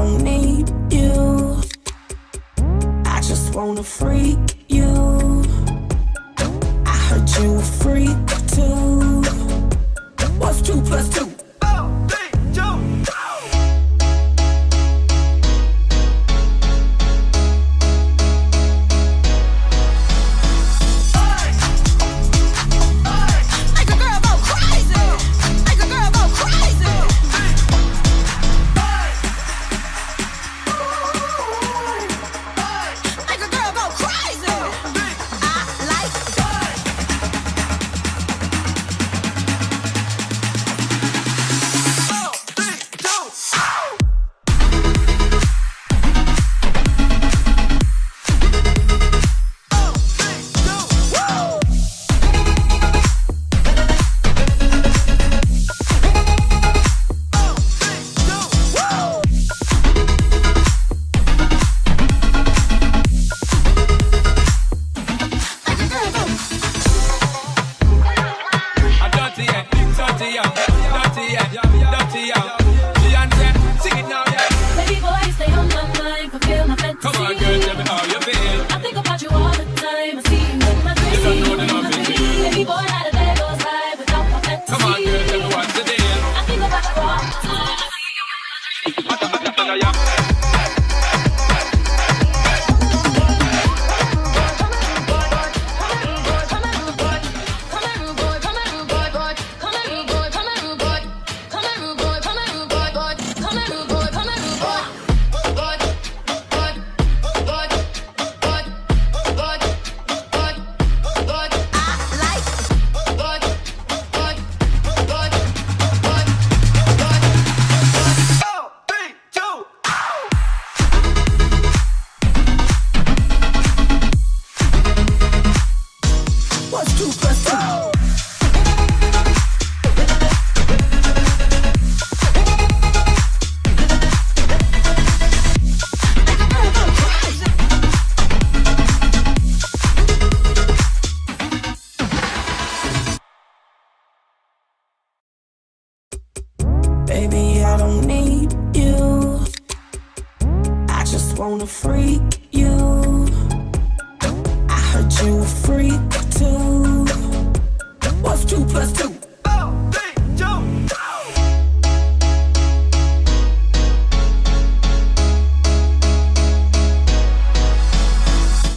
don't need you. I just wanna freak you. I heard you a freak too. What's 2 plus 2? 4, 3, 2, go! Baby, I don't need you. I just wanna freak you. I heard you a freak